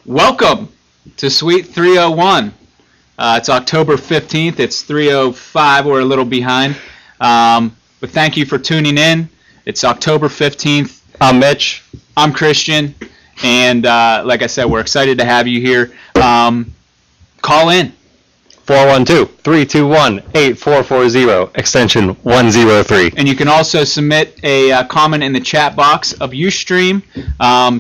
Welcome to Suite 301. It's October 15th. It's 3:05. We're a little behind. But thank you for tuning in. It's October 15th. I'm Mitch. I'm Christian. And like I said, we're excited to have you here. Call in. 412-321-8440, extension 103. And you can also submit a comment in the chat box of Ustream.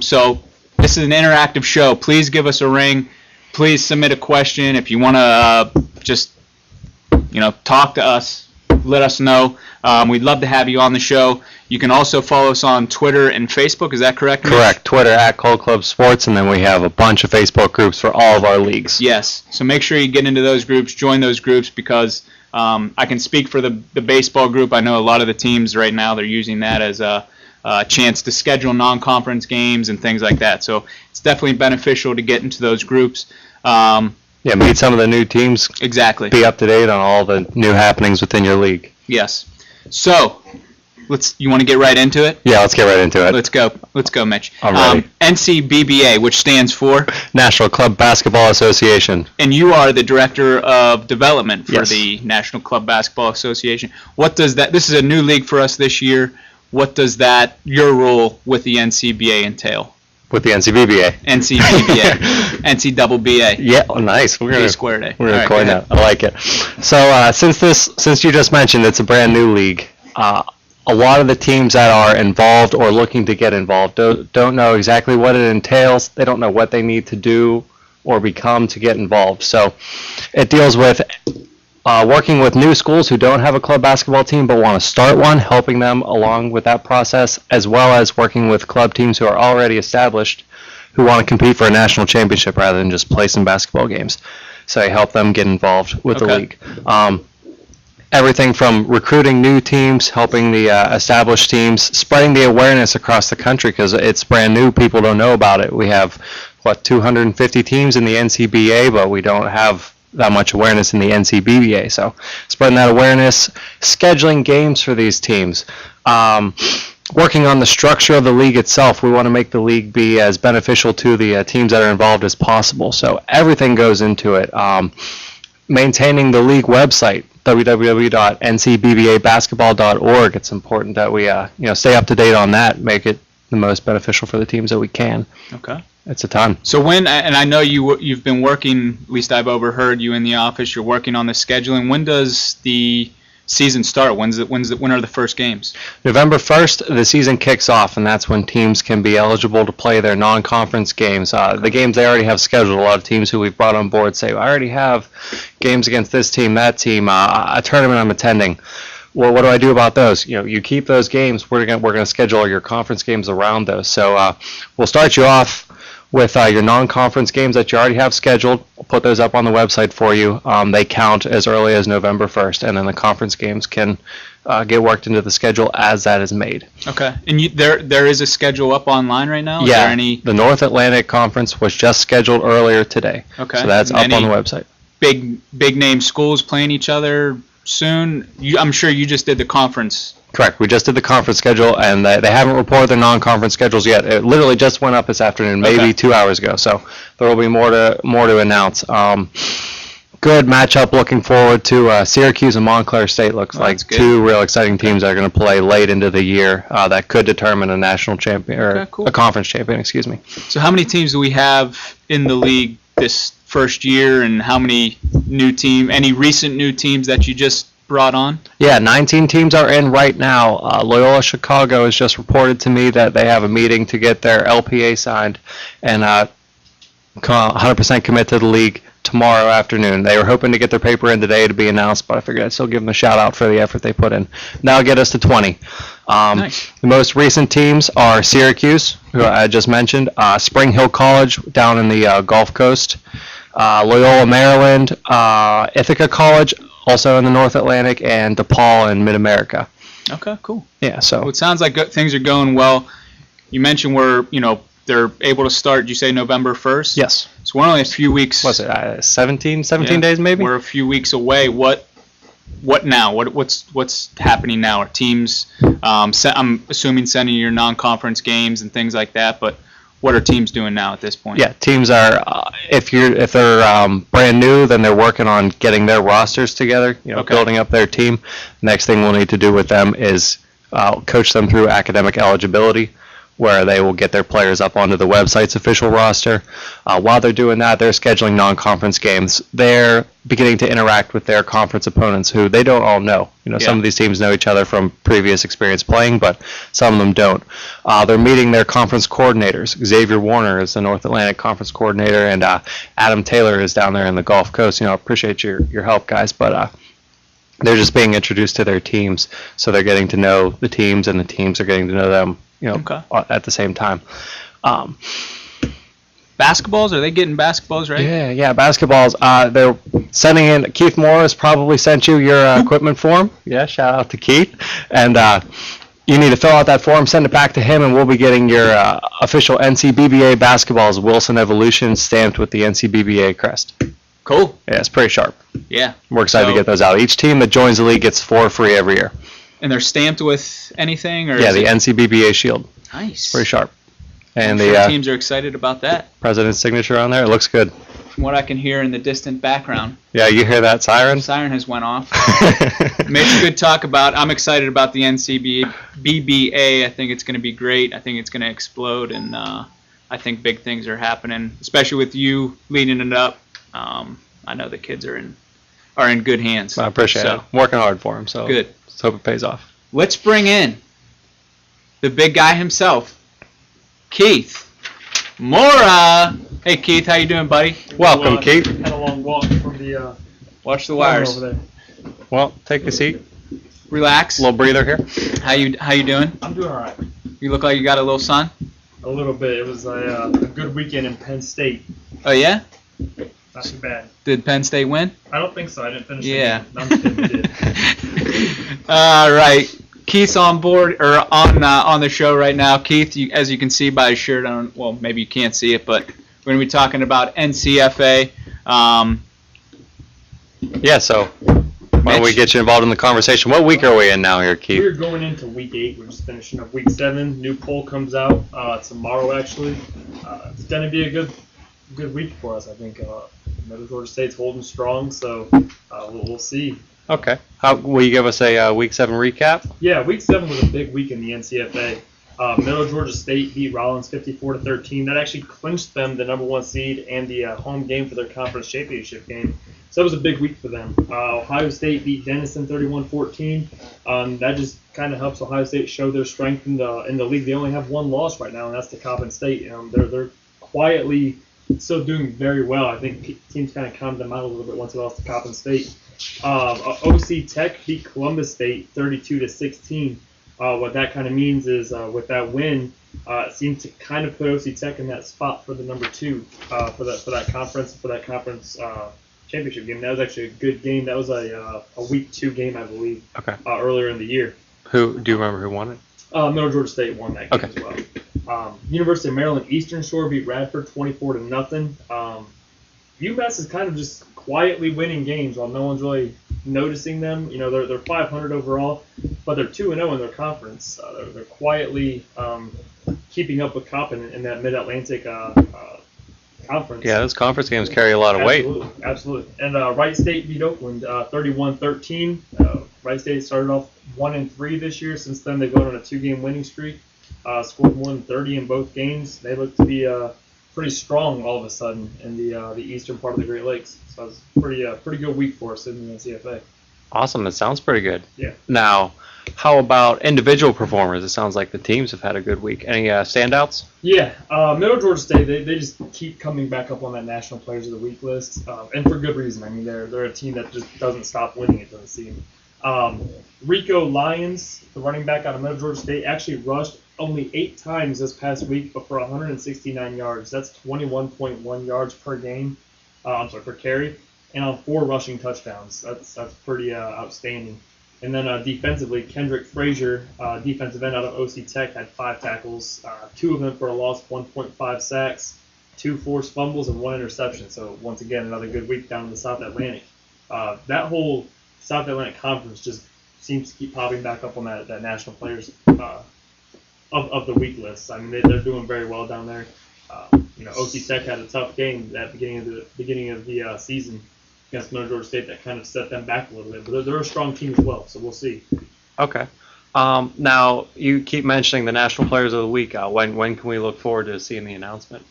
So this is an interactive show. Please give us a ring. Please submit a question. If you want to just, talk to us, let us know. We'd love to have you on the show. You can also follow us on Twitter and Facebook. Is that correct, Mitch? Correct. Twitter at Cold Club Sports, and then we have a bunch of Facebook groups for all of our leagues. Yes. So make sure you get into those groups, join those groups, because I can speak for the baseball group. I know a lot of the teams right now, they're using that as a chance to schedule non-conference games and things like that. So it's definitely beneficial to get into those groups. Meet some of the new teams. Exactly. Be up to date on all the new happenings within your league. Yes. So, you want to get right into it? Yeah, let's get right into it. Let's go, Mitch. I'm ready. NCBBA, which stands for? National Club Basketball Association. And you are the Director of Development for Yes. the National Club Basketball Association. What does that, this is a new league for us this year. What does your role with the NCBA entail? With the NCBBA. NCBBA. NCBBA. Yeah, nice. We're gonna squared A. We're gonna All coin right, that. I like it. So since you just mentioned it's a brand new league, a lot of the teams that are involved or looking to get involved don't know exactly what it entails. They don't know what they need to do or become to get involved. So it deals with working with new schools who don't have a club basketball team but want to start one, helping them along with that process, as well as working with club teams who are already established who want to compete for a national championship rather than just play some basketball games. So I help them get involved with the league. Everything from recruiting new teams, helping the established teams, spreading the awareness across the country because it's brand new. People don't know about it. We have, 250 teams in the NCBA, but we don't have that much awareness in the NCBBA. So spreading that awareness, scheduling games for these teams, working on the structure of the league itself. We want to make the league be as beneficial to the teams that are involved as possible. So everything goes into it. Maintaining the league website, www.ncbbabasketball.org. It's important that we stay up to date on that, make it the most beneficial for the teams that we can. Okay. It's a ton. So when, and I know you've been working, at least I've overheard you in the office, you're working on the scheduling. When does the season start? When are the first games? November 1st, the season kicks off, and that's when teams can be eligible to play their non-conference games. The games they already have scheduled. A lot of teams who we've brought on board say, I already have games against this team, that team, a tournament I'm attending. Well, what do I do about those? You keep those games. We're gonna schedule your conference games around those. So we'll start you off with your non-conference games that you already have scheduled. We'll put those up on the website for you. They count as early as November 1st, and then the conference games can get worked into the schedule as that is made. Okay. And there is a schedule up online right now? Is Yeah. there any The North Atlantic Conference was just scheduled earlier today. Okay. So that's up on the website. big name schools playing each other soon? I'm sure you just did the conference. Correct. We just did the conference schedule, and they haven't reported their non-conference schedules yet. It literally just went up this afternoon, maybe 2 hours ago. So there will be more to announce. Good matchup. Looking forward to Syracuse and Montclair State. Looks like two real exciting teams that are going to play late into the year that could determine a national champion or a conference champion. Excuse me. So how many teams do we have in the league this first year, and how many any recent new teams that you just brought on? Yeah, 19 teams are in right now. Loyola Chicago has just reported to me that they have a meeting to get their LPA signed and 100% commit to the league tomorrow afternoon. They were hoping to get their paper in today to be announced, but I figured I'd still give them a shout out for the effort they put in. That'll get us to 20. Nice. The most recent teams are Syracuse, who I just mentioned, Spring Hill College down in the Gulf Coast, Loyola Maryland, Ithaca College, also in the North Atlantic, and DePaul in Mid-America. Okay, cool. Yeah, so Well, it sounds like things are going well. You mentioned they're able to start, did you say November 1st? yes. So we're only a few weeks. What's it, 17 days maybe? We're a few weeks away. What now? What's happening now? Are teams, I'm assuming, sending your non-conference games and things like that, but what are teams doing now at this point? Yeah, teams are if they're brand new, then they're working on getting their rosters together, Okay. building up their team. Next thing we'll need to do with them is coach them through academic eligibility, where they will get their players up onto the website's official roster. While they're doing that, they're scheduling non-conference games. They're beginning to interact with their conference opponents, who they don't all know. Some of these teams know each other from previous experience playing, but some of them don't. They're meeting their conference coordinators. Xavier Warner is the North Atlantic Conference coordinator, and Adam Taylor is down there in the Gulf Coast. I appreciate your help, guys, but they're just being introduced to their teams, so they're getting to know the teams, and the teams are getting to know them. Okay. At the same time. Basketballs? Are they getting basketballs, right? Yeah, basketballs. They're sending in. Keith Morris probably sent you your equipment form. Yeah, shout out to Keith. And you need to fill out that form, send it back to him, and we'll be getting your official NCBBA basketballs Wilson Evolution stamped with the NCBBA crest. Cool. Yeah, it's pretty sharp. Yeah. We're excited to get those out. Each team that joins the league gets 4 free every year. And they're stamped with anything? Or Yeah, the NCBBA shield. Nice. Pretty sharp. And I'm sure the teams are excited about that. president's signature on there. It looks good. From what I can hear in the distant background. Yeah, you hear that siren? The siren has went off. Mitch, good talk about. I'm excited about the NCBBA. I think it's going to be great. I think it's going to explode, and I think big things are happening, especially with you leading it up. I know the kids are in good hands. I appreciate it. I'm working hard for him, so good. Let's hope it pays off. Let's bring in the big guy himself, Keith Mora. Hey, Keith, how you doing, buddy? Welcome, Keith. Had a long walk from the Watch the wires. over there. Well, take a seat. Relax. A little breather here. How you doing? I'm doing all right. You look like you got a little sun. A little bit. It was a good weekend in Penn State. Oh yeah? Not too bad. Did Penn State win? I don't think so. I didn't finish. Yeah. The game. No, I'm just kidding. We did. All right. Keith's on board or on the show right now. Keith, as you can see by his shirt, well, maybe you can't see it, but we're going to be talking about NCFA. Yeah, so why don't we get you involved in the conversation? What week are we in now here, Keith? We're going into week 8. We're just finishing up week 7. New poll comes out tomorrow, actually. It's going to be a good week for us, I think. Middle Georgia State's holding strong, so we'll see. Okay. Will you give us a week 7 recap? Yeah, week 7 was a big week in the NCFA. Middle Georgia State beat Rollins 54-13. That actually clinched them the number 1 seed and the home game for their conference championship game. So it was a big week for them. Ohio State beat Denison 31-14. That just kind of helps Ohio State show their strength in the league. They only have 1 loss right now, and that's to Coppin State. They're quietly still doing very well. I think teams kind of calmed them out a little bit once they lost to Coppin State. OC Tech beat Columbus State 32-16. What that kind of means is with that win, it seems to kind of put OC Tech in that spot for the number 2 for that conference championship game. That was actually a good game. That was a week 2 game, I believe. Okay. Earlier in the year. Do you remember who won it? Middle Georgia State won that game as well. University of Maryland Eastern Shore beat Radford 24-0. UMass is kind of just quietly winning games while no one's really noticing them. They're 500 overall, but they're 2-0 in their conference. They're quietly keeping up with Coppin in that Mid-Atlantic conference. Yeah, those conference games carry a lot of weight. Absolutely. And Wright State beat Oakland 31-13. Wright State started off 1-3 this year. Since then, they've gone on a 2-game winning streak. Scored more than 30 in both games. They look to be pretty strong all of a sudden in the eastern part of the Great Lakes. So it's pretty good week for us in the NCFA. Awesome. It sounds pretty good. Yeah. Now, how about individual performers? It sounds like the teams have had a good week. Any standouts? Yeah. Middle Georgia State, they just keep coming back up on that National Players of the Week list, and for good reason. I mean, they're a team that just doesn't stop winning, it doesn't seem. Rico Lyons, the running back out of Middle Georgia State, actually rushed only 8 times this past week, but for 169 yards. That's 21.1 yards per game. Per carry, and on 4 rushing touchdowns. That's pretty outstanding. And then defensively, Kendrick Frazier, defensive end out of OC Tech, had 5 tackles, 2 of them for a loss, 1.5 sacks, 2 forced fumbles, and 1 interception. So once again, another good week down in the South Atlantic. That whole South Atlantic Conference just seems to keep popping back up on that National Players of the Week list. I mean, they're doing very well down there. OT Tech had a tough game at the beginning of the season against Middle Georgia State that kind of set them back a little bit. But they're a strong team as well, so we'll see. Okay. Now, you keep mentioning the National Players of the Week. When can we look forward to seeing the announcement?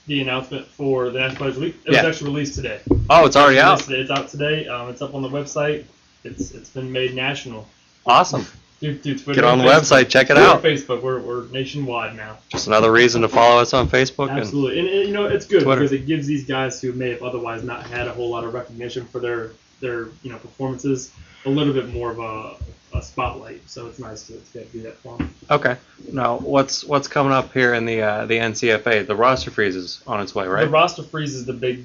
The announcement for the National Players of the Week, it was actually released today. Oh, it's already out? It's out today. It's up on the website. It's been made national. Awesome. Dude, Get on the website, check it out. Facebook, we're nationwide now. Just another reason to follow us on Facebook. Absolutely, and it's good Twitter. because it gives these guys who may have otherwise not had a whole lot of recognition for their performances a little bit more of a spotlight. So it's nice to do that for them. Okay. Now, what's coming up here in the NCFA? The roster freeze is on its way, right? The roster freeze is the big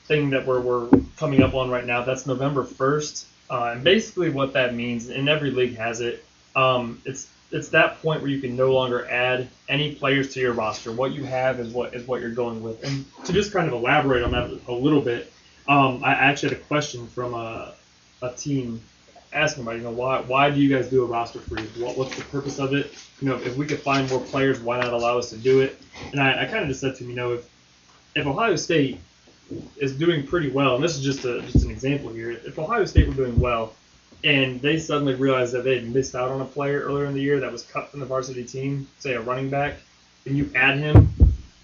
thing that we're coming up on right now. That's November 1st, and basically what that means, and every league has it. It's that point where you can no longer add any players to your roster. What you have is what you're going with. And to just kind of elaborate on that a little bit, I actually had a question from a team asking about, why do you guys do a roster freeze? What's the purpose of it? If we could find more players, why not allow us to do it? And I kind of just said to him, if Ohio State is doing pretty well, and this is just an example here, if Ohio State were doing well, and they suddenly realized that they had missed out on a player earlier in the year that was cut from the varsity team, say a running back, and you add him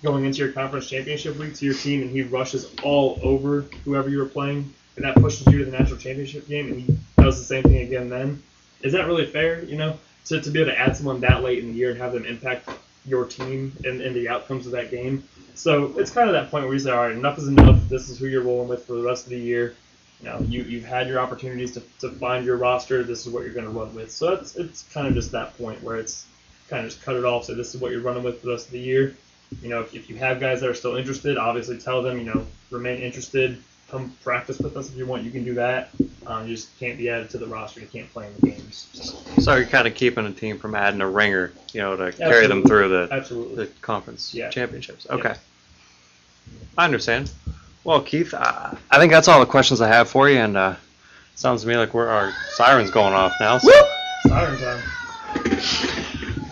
going into your conference championship week to your team, and he rushes all over whoever you were playing, and that pushes you to the national championship game, and he does the same thing again then, is that really fair, to be able to add someone that late in the year and have them impact your team and the outcomes of that game? So it's kind of that point where you say, all right, enough is enough. This is who you're rolling with for the rest of the year. You've had your opportunities to find your roster. This is what you're going to run with. So it's kind of just that point where it's kind of just cut it off. So this is what you're running with for the rest of the year. If you have guys that are still interested, obviously tell them, remain interested. Come practice with us if you want. You can do that. You just can't be added to the roster. You can't play in the games. So you're kind of keeping a team from adding a ringer, to carry them through the conference championships. Okay. Yeah. I understand. Well, Keith, I think that's all the questions I have for you, and sounds to me like our siren's going off now. So. Siren time.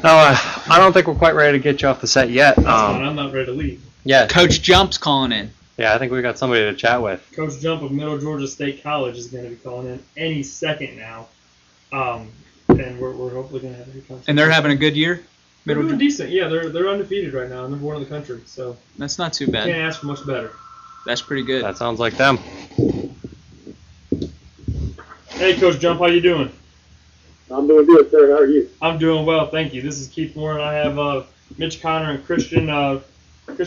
No, I don't think we're quite ready to get you off the set yet. That's fine. I'm not ready to leave. Yeah. Coach Jump's calling in. Yeah, I think we got somebody to chat with. Coach Jump of Middle Georgia State College is going to be calling in any second now, and we're hopefully going to have a good conversation. And they're having a good year? They're doing decent. Yeah, they're undefeated right now, number one in the country. So that's not too bad. Can't ask for much better. That's pretty good. That sounds like them. Hey, Coach Jump, how you doing? I'm doing good, sir. How are you? I'm doing well, thank you. This is Keith Moore, and I have Mitch Connor and Christian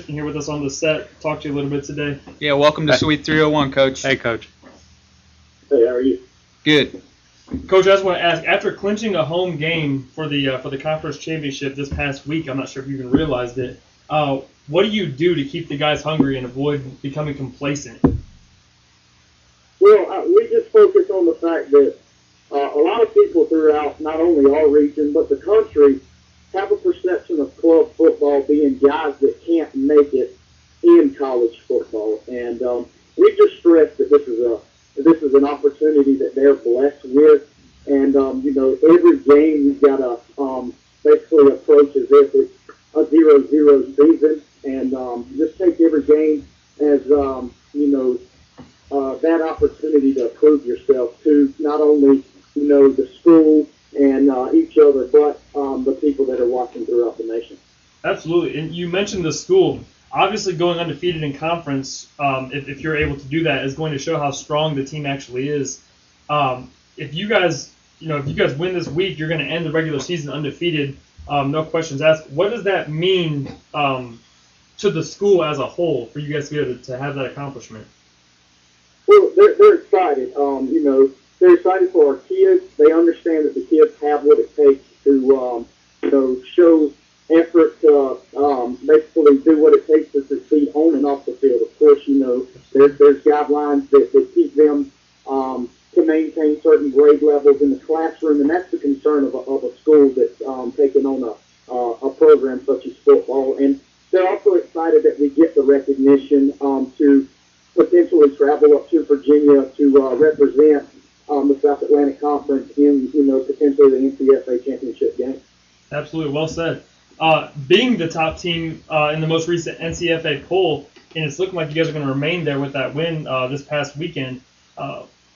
here with us on the set. Talk to you a little bit today. Yeah, welcome to Suite 301, Coach. Hey, Coach. Hey, how are you? Good. Coach, I just want to ask, after clinching a home game for the conference championship this past week, I'm not sure if you even realized it, what do you do to keep the guys hungry and avoid becoming complacent? Well, we just focus on the fact that a lot of people throughout not only our region but the country have a perception of club football being guys that can't make it in college football, and we just stress that this is an opportunity that they're blessed with, and every game you've got to basically approach as if it's a 0-0 season, and just take every game as that opportunity to prove yourself to not only the school and each other, but the people that are watching throughout the nation. Absolutely, and you mentioned the school. Obviously, going undefeated in conference, if you're able to do that, is going to show how strong the team actually is. If you guys win this week, you're going to end the regular season undefeated. No questions asked. What does that mean to the school as a whole for you guys to be able to have that accomplishment? Well, they're excited. They're excited for our kids. They understand that the kids have what it takes to, show effort to basically do what it takes to succeed on and off the field. Of course, there's guidelines that keep them to maintain certain grade levels in the classroom, and that's the concern of a school that's taking on a program such as football. And they're also excited that we get the recognition to potentially travel up to Virginia to represent the South Atlantic Conference in, potentially the NCFA championship game. Absolutely, well said. being the top team in the most recent NCFA poll, and it's looking like you guys are going to remain there with that win this past weekend.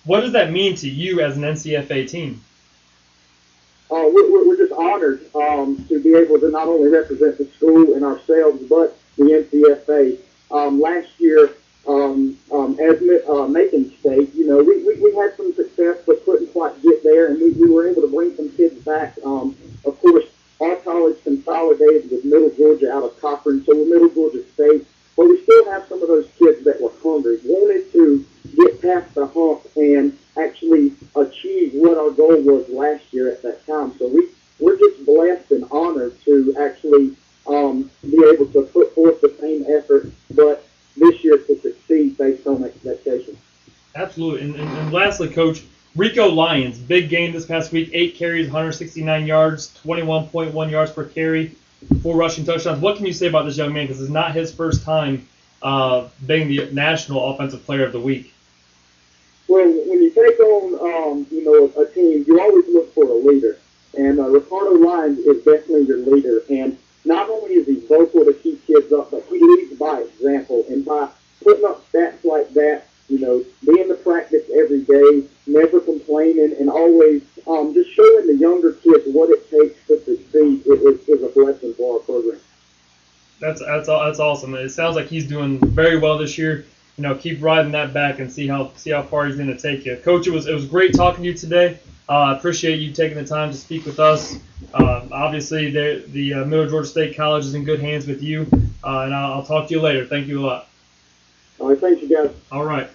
What does that mean to you as an NCFA team? We're just honored to be able to not only represent the school and ourselves, but the NCFA. Last year, as Macon State, we had some success, but couldn't quite get there, and we were able to bring some kids back. Of course, our college consolidated with Middle Georgia out of Cochran, so we're Middle Georgia State, but we still have some of those kids that were hungry, wanted to get past the hump and actually achieve what our goal was last year at that time. So we're just blessed and honored to actually be able to put forth the same effort, but this year to succeed based on expectations. Absolutely. And lastly, Coach, Rico Lyons, big game this past week, 8 carries, 169 yards, 21.1 yards per carry, 4 rushing touchdowns. What can you say about this young man? Because it's not his first time being the National Offensive Player of the Week. Well, when you take on, a team, you always look for a leader. And Ricardo Lyons is definitely your leader. And not only is he vocal to keep kids up, but he leads by example. And by putting up stats like that, being to practice every day, never complaining, and always just showing the younger kids what it takes to succeed is a blessing for our program. That's awesome. It sounds like he's doing very well this year. Keep riding that back and see how far he's going to take you. Coach, it was great talking to you today. I appreciate you taking the time to speak with us. Obviously, the Middle Georgia State College is in good hands with you, and I'll talk to you later. Thank you a lot. All right, thank you, guys. All right.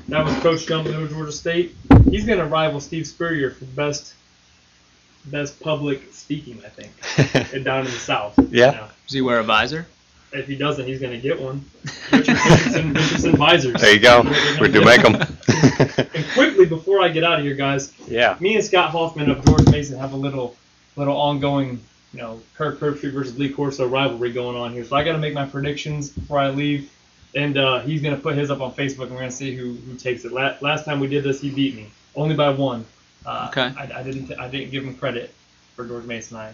That was Coach Jump, Middle Georgia State. He's going to rival Steve Spurrier for best public speaking, I think, down in the South. Yeah. Does he wear a visor? If he doesn't, he's going to get one. Richardson visors. There you go. We do make them. And quickly, before I get out of here, guys, Yeah. me and Scott Hoffman of George Mason have a little ongoing, Kirk Herbstreit versus Lee Corso rivalry going on here. So I got to make my predictions before I leave. And he's going to put his up on Facebook, and we're going to see who takes it. Last time we did this, he beat me, only by 1. Okay. I didn't give him credit for George Mason. I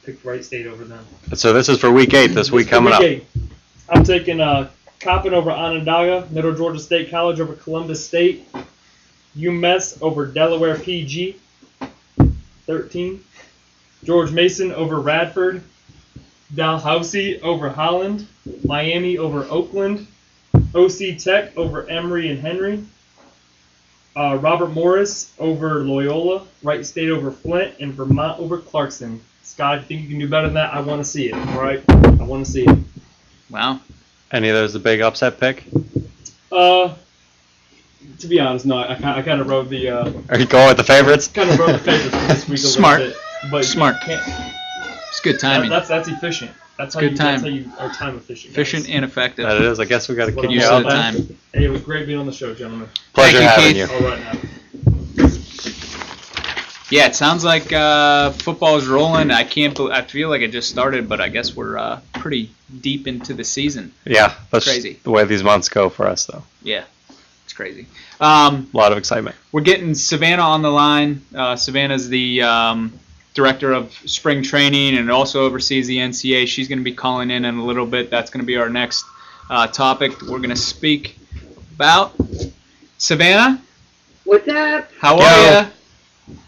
picked Wright State over them. So this is for week 8, this week coming up. I'm taking Coppin over Onondaga, Middle Georgia State College over Columbus State, UMass over Delaware PG, 13, George Mason over Radford, Dalhousie over Holland, Miami over Oakland, OC Tech over Emory and Henry, Robert Morris over Loyola, Wright State over Flint, and Vermont over Clarkson. Scott, if you think you can do better than that, I want to see it. All right? I want to see it. Wow. Any of those the big upset pick? To be honest, no. I kind of rode the. Are you going with the favorites? Kind of rode the favorites for this week a Smart. little bit. But Smart. you can't- It's good timing. That's efficient. That's how Good you. time. That's how you are time efficient. guys. Efficient and effective. That it is. I guess we got to What kick I'm you Use out of the then. time. Hey, it was great being on the show, gentlemen. Pleasure Thank you, having Keith. you. All right now. Yeah, it sounds like football is rolling. I feel like it just started, but I guess we're pretty deep into the season. Yeah, that's Crazy. the way these months go for us, though. Yeah, it's crazy. A lot of excitement. We're getting Savannah on the line. Savannah's the director of spring training and also oversees the NCA. She's going to be calling in a little bit. That's going to be our next topic that we're going to speak about. Savannah, What's up? how Yo. are you?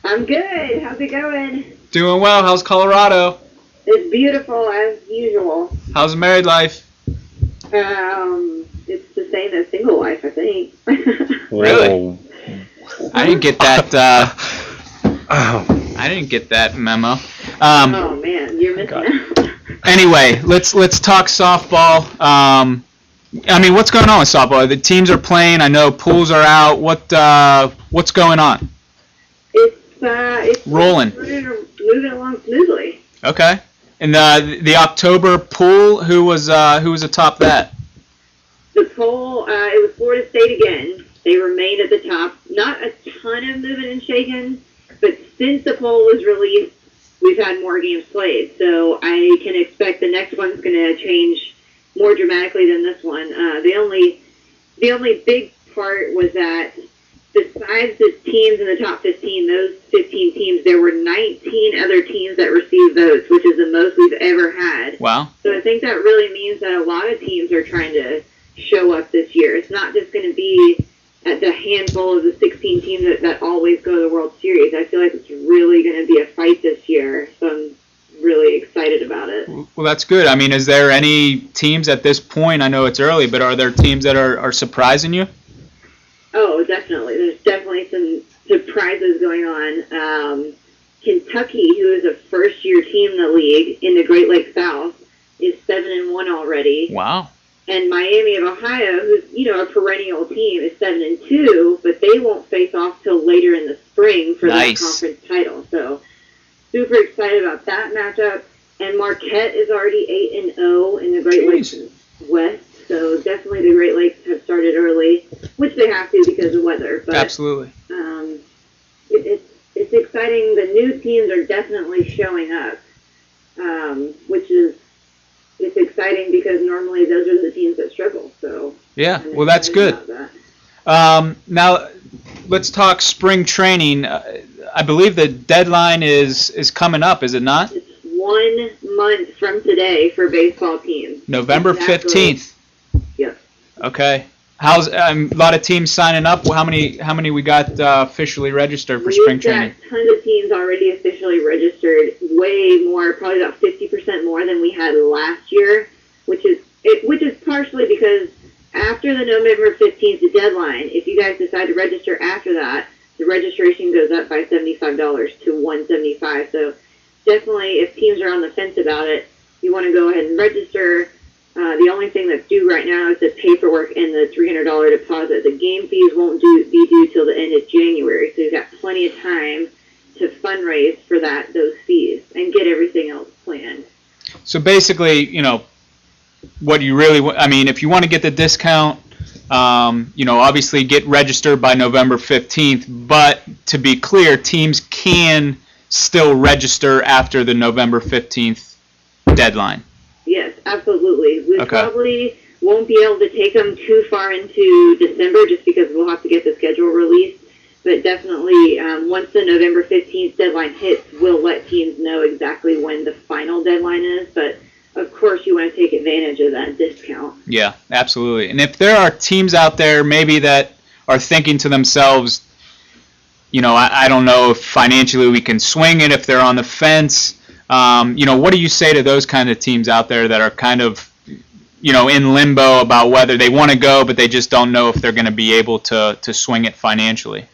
I'm good. How's it going? Doing well. How's Colorado? It's beautiful as usual. How's the married life? It's the same as single life, I think. Really? I didn't get that. Oh. I didn't get that memo. Oh man, you're missing God. out. Anyway, let's talk softball. I mean, what's going on with softball? The teams are playing. I know pools are out. What's going on? It's Rolling. moving along smoothly. Okay. And the October pool, who was atop that? The poll, it was Florida State again. They remained at the top. Not a ton of moving and shaking, but since the poll was released, we've had more games played. So I can expect the next one's going to change more dramatically than this one. The only big part was that besides the teams in the top 15, those 15 teams, there were 19 other teams that received votes, which is the most we've ever had. Wow. So I think that really means that a lot of teams are trying to show up this year. It's not just going to be at the handful of the 16 teams that always go to the World Series. I feel like it's really going to be a fight this year, so I'm really excited about it. Well, that's good. I mean, is there any teams at this point, I know it's early, but are there teams that are surprising you? Oh, definitely. There's definitely some surprises going on. Kentucky, who is a first-year team in the league in the Great Lakes South, is 7-1 already. Wow. And Miami of Ohio, who's a perennial team, is 7-2, but they won't face off till later in the spring for Nice. the conference title. So super excited about that matchup. And Marquette is already 8-0 in the Great Lakes West. So definitely the Great Lakes have started early, which they have to because of weather. But Absolutely. it's exciting. The new teams are definitely showing up, which is it's exciting because normally those are the teams that struggle. So Yeah, I'm well, that's excited good. about that. Now, let's talk spring training. I believe the deadline is coming up, is it not? It's 1 month from today for baseball teams. November Exactly. 15th. Yep. Okay. How's a lot of teams signing up? How many we got officially registered for spring training? We've got tons of teams already officially registered. Way more, probably about 50% more than we had last year, which is partially because after the November 15th deadline, if you guys decide to register after that, the registration goes up by $75 to $175. So definitely, if teams are on the fence about it, you want to go ahead and register. The only thing that's due right now is the paperwork and the $300 deposit. The game fees won't be due till the end of January, so you've got plenty of time to fundraise for those fees and get everything else planned. So basically, what you really, I mean, if you want to get the discount, obviously get registered by November 15th, but to be clear, teams can still register after the November 15th deadline. Yes, absolutely. We Okay. probably won't be able to take them too far into December just because we'll have to get the schedule released. But definitely, once the November 15th deadline hits, we'll let teams know exactly when the final deadline is. But, of course, you want to take advantage of that discount. Yeah, absolutely. And if there are teams out there maybe that are thinking to themselves, I don't know if financially we can swing it, if they're on the fence, what do you say to those kind of teams out there that are kind of, in limbo about whether they want to go, but they just don't know if they're going to be able to swing it financially?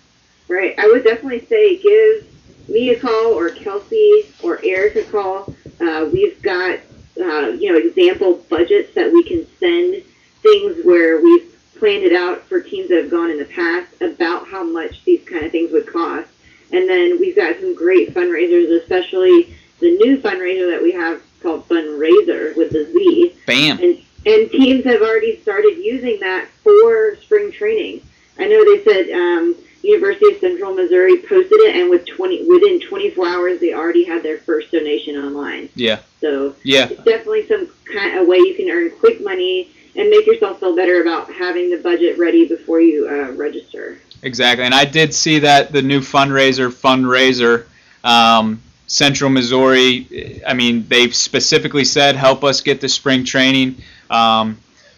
Right. I would definitely say give me a call or Kelsey or Eric a call. We've got, example budgets that we can send, things where we've planned it out for teams that have gone in the past about how much these kind of things would cost. And then we've got some great fundraisers, especially the new fundraiser that we have called Fundraiser with the Z. Bam. And teams have already started using that for spring training. I know they said University of Central Missouri posted it, and within 24 hours, they already had their first donation online. Yeah. So Yeah. it's definitely some kind of way you can earn quick money and make yourself feel better about having the budget ready before you register. Exactly. And I did see that the new fundraiser, Central Missouri, I mean, they've specifically said, help us get the spring training.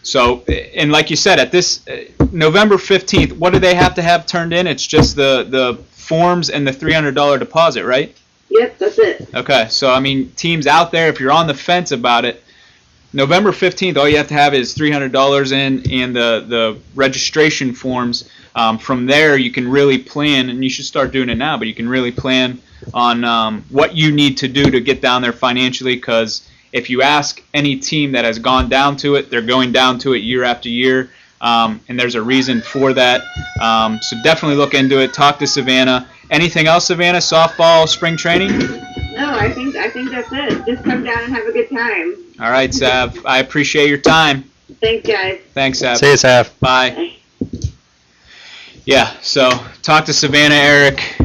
So, and like you said, at this November 15th, what do they have to have turned in? It's just the forms and the $300 deposit, right? Yep, that's it. Okay, so I mean, teams out there, if you're on the fence about it, November 15th, all you have to have is $300 in and the registration forms. From there, you can really plan, and you should start doing it now, but you can really plan on what you need to do to get down there financially, because if you ask any team that has gone down to it, they're going down to it year after year, and there's a reason for that. So definitely look into it. Talk to Savannah. Anything else, Savannah? Softball, spring training? No, I think that's it. Just come down and have a good time. All right, Sav. I appreciate your time. Thanks, guys. Thanks, Sav. See you, Sav. Bye. Yeah, so talk to Savannah, Eric,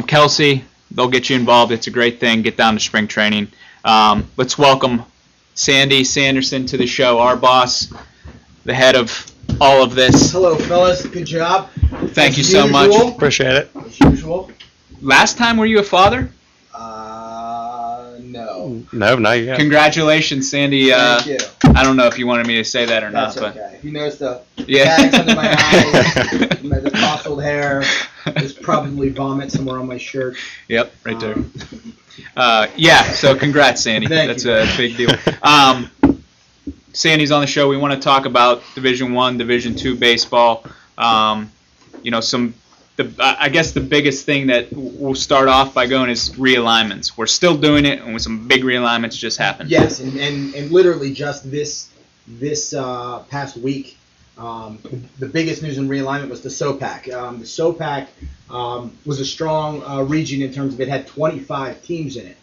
Kelsey. They'll get you involved. It's a great thing. Get down to spring training. Let's welcome Sandy Sanderson to the show, our boss, the head of all of this. Hello, fellas. Good job. Thank you so much. Appreciate it. As usual. Last time, were you a father? No. No, not yet. Congratulations, Sandy. Thank you. I don't know if you wanted me to say that or That's not, okay. If you notice the Yeah. bags under my eyes, the tousled hair, there's probably vomit somewhere on my shirt. Yep, right there. Yeah, so congrats, Sandy. Thank That's you. a big deal. Sandy's on the show. We want to talk about Division I, Division II baseball. I guess the biggest thing that we'll start off by going is realignments. We're still doing it, and some big realignments just happened. Yes, and literally just this past week, the biggest news in realignment was the SOPAC. The SOPAC was a strong region in terms of it had 25 teams in it.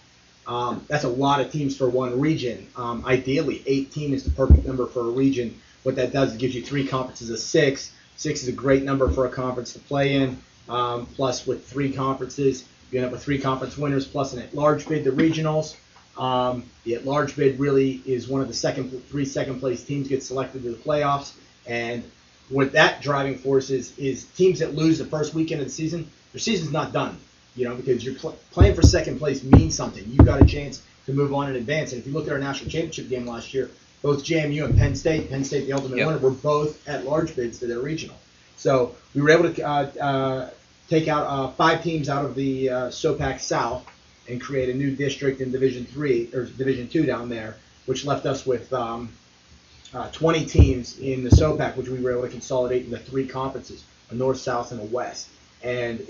That's a lot of teams for one region. Ideally, 18 is the perfect number for a region. What that does, it gives you 3 conferences of 6. 6 is a great number for a conference to play in. Plus, with 3 conferences, you end up with 3 conference winners plus an at-large bid, the regionals. The at-large bid really is one of the 3 second-place teams get selected to the playoffs. And what that driving force is teams that lose the first weekend of the season, their season's not done. Because you're playing for second place means something. You've got a chance to move on and advance. And if you look at our national championship game last year, both JMU and Penn State, the ultimate winner, were both at large bids to their regional. So we were able to take out 5 teams out of the SOPAC South and create a new district in Division 3 or Division 2 down there, which left us with 20 teams in the SOPAC, which we were able to consolidate into 3 conferences, a North, South, and a West. And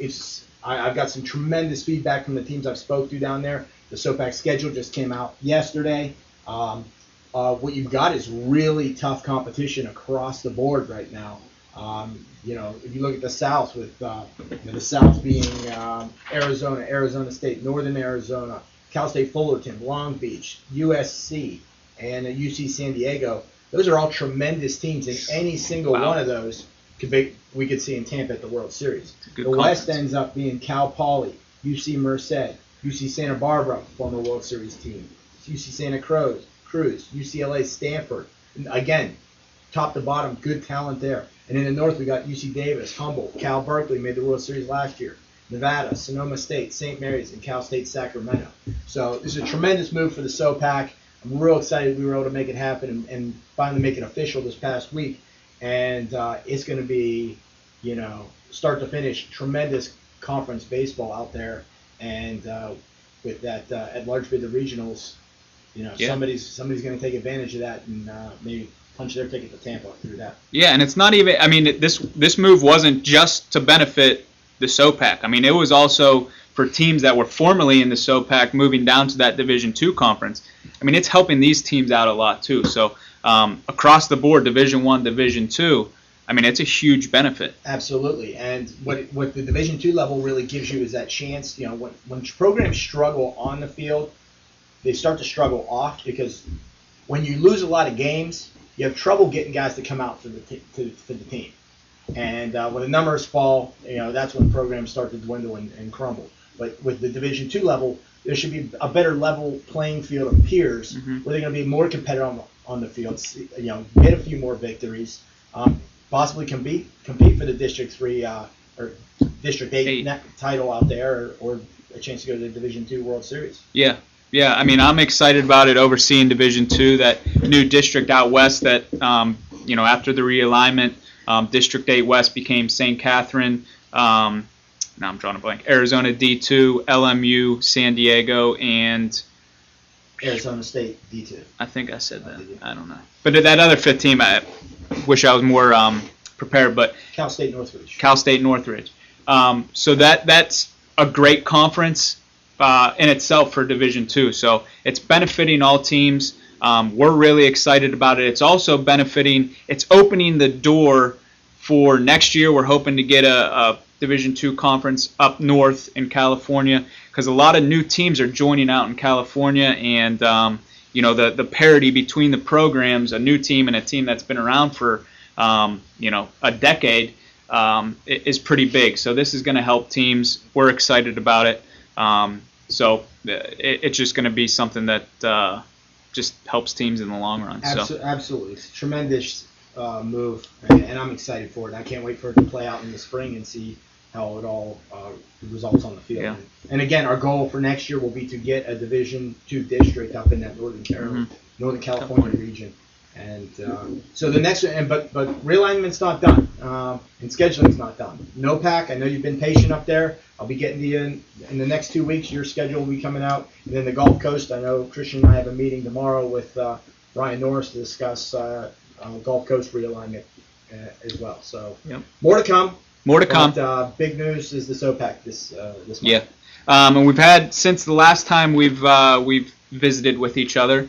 I've got some tremendous feedback from the teams I've spoke to down there. The SOPAC schedule just came out yesterday. What you've got is really tough competition across the board right now. If you look at the South, with the South being Arizona State, Northern Arizona, Cal State Fullerton, Long Beach, USC, and UC San Diego, those are all tremendous teams, and any single one of those we could see in Tampa at the World Series. The West ends up being Cal Poly, UC Merced, UC Santa Barbara, former World Series team, UC Santa Cruz, UCLA, Stanford. And again, top to bottom, good talent there. And in the North, we got UC Davis, Humboldt, Cal Berkeley made the World Series last year, Nevada, Sonoma State, St. Mary's, and Cal State Sacramento. So this is a tremendous move for the SOPAC. I'm real excited we were able to make it happen and finally make it official this past week. And it's going to be, start to finish, tremendous conference baseball out there. And with that at-large bid, the regionals, somebody's going to take advantage of that and maybe punch their ticket to Tampa through that. Yeah, and it's not even. I mean, this move wasn't just to benefit the SOPAC. I mean, it was also for teams that were formerly in the SOPAC moving down to that Division II conference. I mean, it's helping these teams out a lot too. So across the board, Division I, Division II, I mean, it's a huge benefit. Absolutely, and what the Division II level really gives you is that chance. When programs struggle on the field, they start to struggle off, because when you lose a lot of games, you have trouble getting guys to come out for the team. And when the numbers fall, that's when programs start to dwindle and crumble. But with the Division II level, there should be a better level playing field of peers where they're going to be more competitive on the field. Get a few more victories, possibly compete for the District 3 or District 8 title out there, or a chance to go to the Division II World Series. Yeah. Yeah, I mean, I'm excited about it, overseeing Division II, that new district out west that, after the realignment, District 8 West became St. Catherine, now I'm drawing a blank, Arizona D2, LMU, San Diego, and Arizona State D2. I think I said that. I don't know. But that other 5th team, I wish I was more prepared, but Cal State Northridge. So that's a great conference in itself for Division II. So it's benefiting all teams. We're really excited about it. It's also it's opening the door for next year. We're hoping to get a Division II conference up north in California, because a lot of new teams are joining out in California, and the parity between the programs, a new team and a team that's been around for a decade, is pretty big. So this is going to help teams. We're excited about it. So it's just going to be something that just helps teams in the long run. Absolutely. It's tremendous move, and I'm excited for it. I can't wait for it to play out in the spring and see how it all results on the field. Yeah. And again, our goal for next year will be to get a Division II district up in that Northern California region. And so the next, but realignment's not done, and scheduling's not done. No pack. I know you've been patient up there. I'll be getting to you in the next 2 weeks. Your schedule will be coming out. And then the Gulf Coast. I know Christian and I have a meeting tomorrow with Ryan Norris to discuss Gulf Coast realignment as well. So more to come. More to come. But, big news is the SOPAC this month. Yeah. And we've had, since the last time we've visited with each other,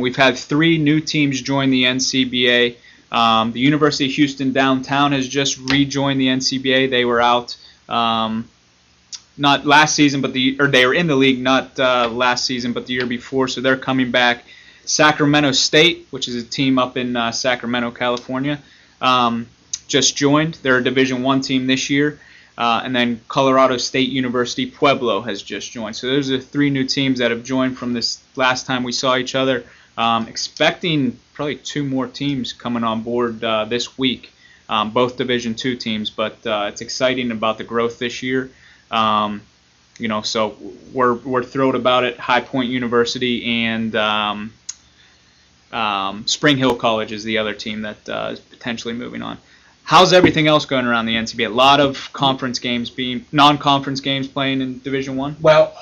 we've had 3 new teams join the NCBA. The University of Houston downtown has just rejoined the NCBA. They were out not last season, but they were in the league not last season, but the year before. So they're coming back. Sacramento State, which is a team up in Sacramento, California, just joined. They're a Division I team this year. And then Colorado State University Pueblo has just joined. So those are 3 new teams that have joined from this last time we saw each other. Expecting probably 2 more teams coming on board this week, both Division II teams. But it's exciting about the growth this year. So we're thrilled about it. High Point University and Spring Hill College is the other team that is potentially moving on. How's everything else going around the NCBA? A lot of conference games non-conference games playing in Division I? Well,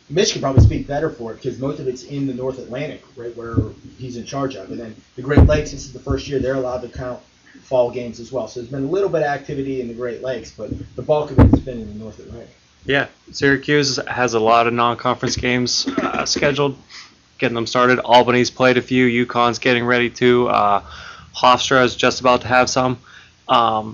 Mitch could probably speak better for it because most of it's in the North Atlantic, right, where he's in charge of. And then the Great Lakes, this is the first year they're allowed to count fall games as well. So there's been a little bit of activity in the Great Lakes, but the bulk of it has been in the North Atlantic. Yeah, Syracuse has a lot of non-conference games scheduled, getting them started. Albany's played a few. UConn's getting ready to. Hofstra is just about to have some. A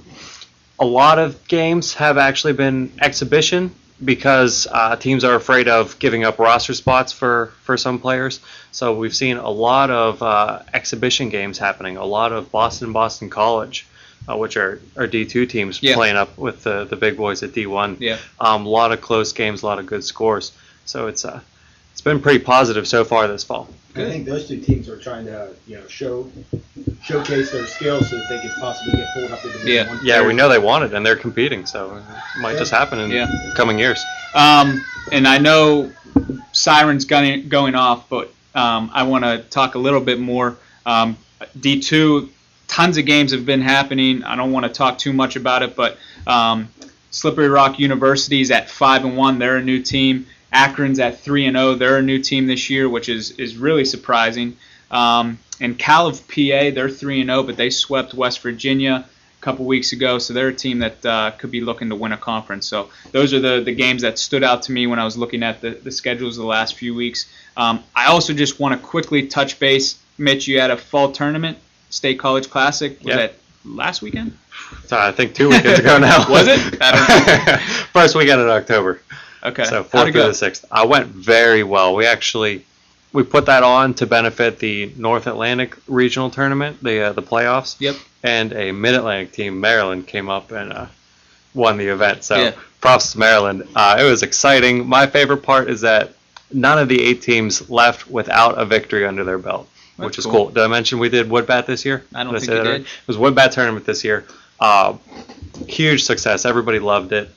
lot of games have actually been exhibition because teams are afraid of giving up roster spots for some players. So we've seen a lot of exhibition games happening. A lot of Boston College, which are D2 teams, playing up with the big boys at D1. Yeah. A lot of close games, a lot of good scores. So it's been pretty positive so far this fall. I think those 2 teams are trying to, showcase their skills so that they could possibly get pulled up to Division I. Yeah, we know they want it, and they're competing, so it might just happen in coming years. And I know sirens going off, but I want to talk a little bit more. D2, tons of games have been happening. I don't want to talk too much about it, but Slippery Rock University is at 5-1. They're a new team. Akron's at 3-0. They're a new team this year, which is really surprising. And Cal of PA, they're 3-0, but they swept West Virginia a couple weeks ago, so they're a team that could be looking to win a conference. So those are the games that stood out to me when I was looking at the schedules the last few weeks. I also just want to quickly touch base. Mitch, you had a fall tournament, State College Classic. Was that last weekend? I think 2 weekends ago now. Was it? I don't know. First weekend in October. Okay. So 4th through the 6th. I went very well. We put that on to benefit the North Atlantic regional tournament, the playoffs. Yep. And a Mid-Atlantic team, Maryland, came up and won the event. So props to Maryland. It was exciting. My favorite part is that none of the 8 teams left without a victory under their belt, which is cool. Did I mention we did Woodbat this year? I don't think you did. It was Woodbat tournament this year. Huge success. Everybody loved it.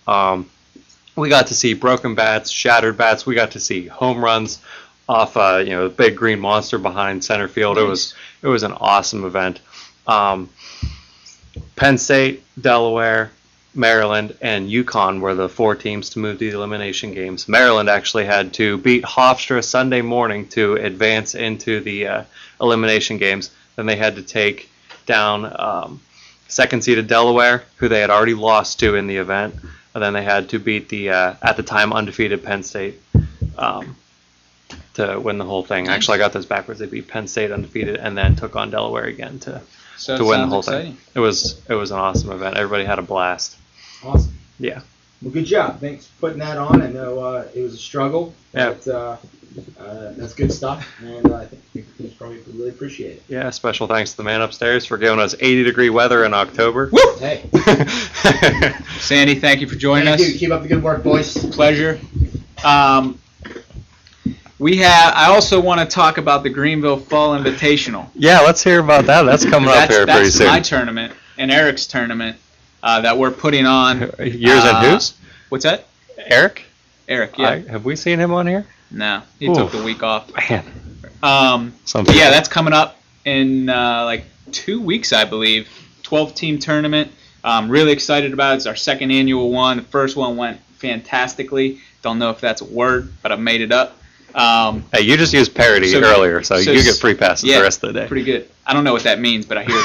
We got to see broken bats, shattered bats. We got to see home runs off, the big green monster behind center field. Nice. It was an awesome event. Penn State, Delaware, Maryland, and UConn were the 4 teams to move to the elimination games. Maryland actually had to beat Hofstra Sunday morning to advance into the elimination games. Then they had to take down second seeded Delaware, who they had already lost to in the event. And then they had to beat the, at the time, undefeated Penn State to win the whole thing. Actually, I got those backwards. They beat Penn State undefeated and then took on Delaware again to win the whole thing. It was an awesome event. Everybody had a blast. Awesome. Yeah. Well, good job. Thanks for putting that on. I know it was a struggle. Yeah. But, that's good stuff, and I think people probably really appreciate it. Yeah, special thanks to the man upstairs for giving us 80-degree weather in October. Woo! Hey. Sandy, thank you for joining us. Thank you. Keep up the good work, boys. Pleasure. I also want to talk about the Greenville Fall Invitational. Yeah, let's hear about that. That's coming up here pretty That's soon. my tournament and Eric's tournament that we're putting on. Yours and whose? What's that? Eric? Eric, yeah. Have we seen him on here? No, he took the week off. Man. Yeah, that's coming up in like 2 weeks, I believe. 12-team tournament. Really excited about it. It's our second annual one. The first one went fantastically. Don't know if that's a word, but I made it up. Hey, you just used parody earlier, so you get free passes the rest of the day. Pretty good. I don't know what that means, but I hear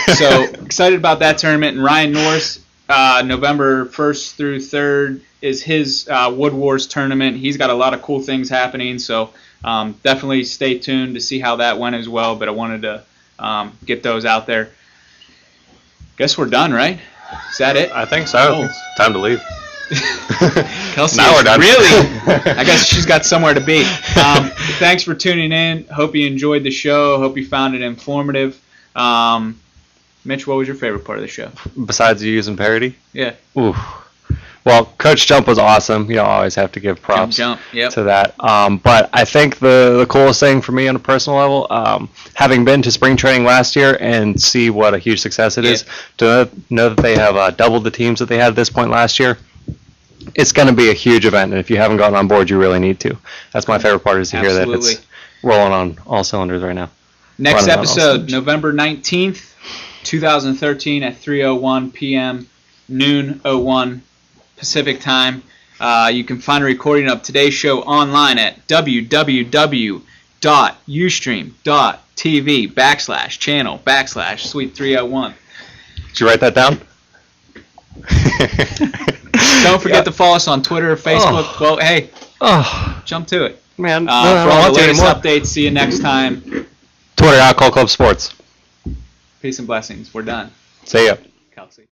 it. So excited about that tournament. And Ryan Norris, November 1st through 3rd is his Wood Wars tournament. He's got a lot of cool things happening, so definitely stay tuned to see how that went as well. But I wanted to get those out there. Guess we're done, right? Is that it? I think so. Oh. It's time to leave. Kelsey, Now we're done. Really? I guess she's got somewhere to be. Thanks for tuning in. Hope you enjoyed the show. Hope you found it informative. Mitch, what was your favorite part of the show? Besides you using parody? Yeah. Ooh. Well, Coach Jump was awesome. You know, I always have to give props Jump. Yep. to that. But I think the coolest thing for me on a personal level, having been to spring training last year and see what a huge success it is, to know that they have doubled the teams that they had at this point last year, it's going to be a huge event. And if you haven't gotten on board, you really need to. That's my favorite part, is to hear that it's rolling on all cylinders right now. Next episode, November 19th, 2013 at 3:01 p.m., noon 01 Pacific time. You can find a recording of today's show online at www.ustream.tv/channel/Suite301. Did you write that down? Don't forget to follow us on Twitter or Facebook. Oh. Well, hey, Oh, jump to it. man. For I don't all want the to latest anymore. updates, see you next time. Twitter, Alcohol Club Sports. Peace and blessings. We're done. See ya. Kelsey.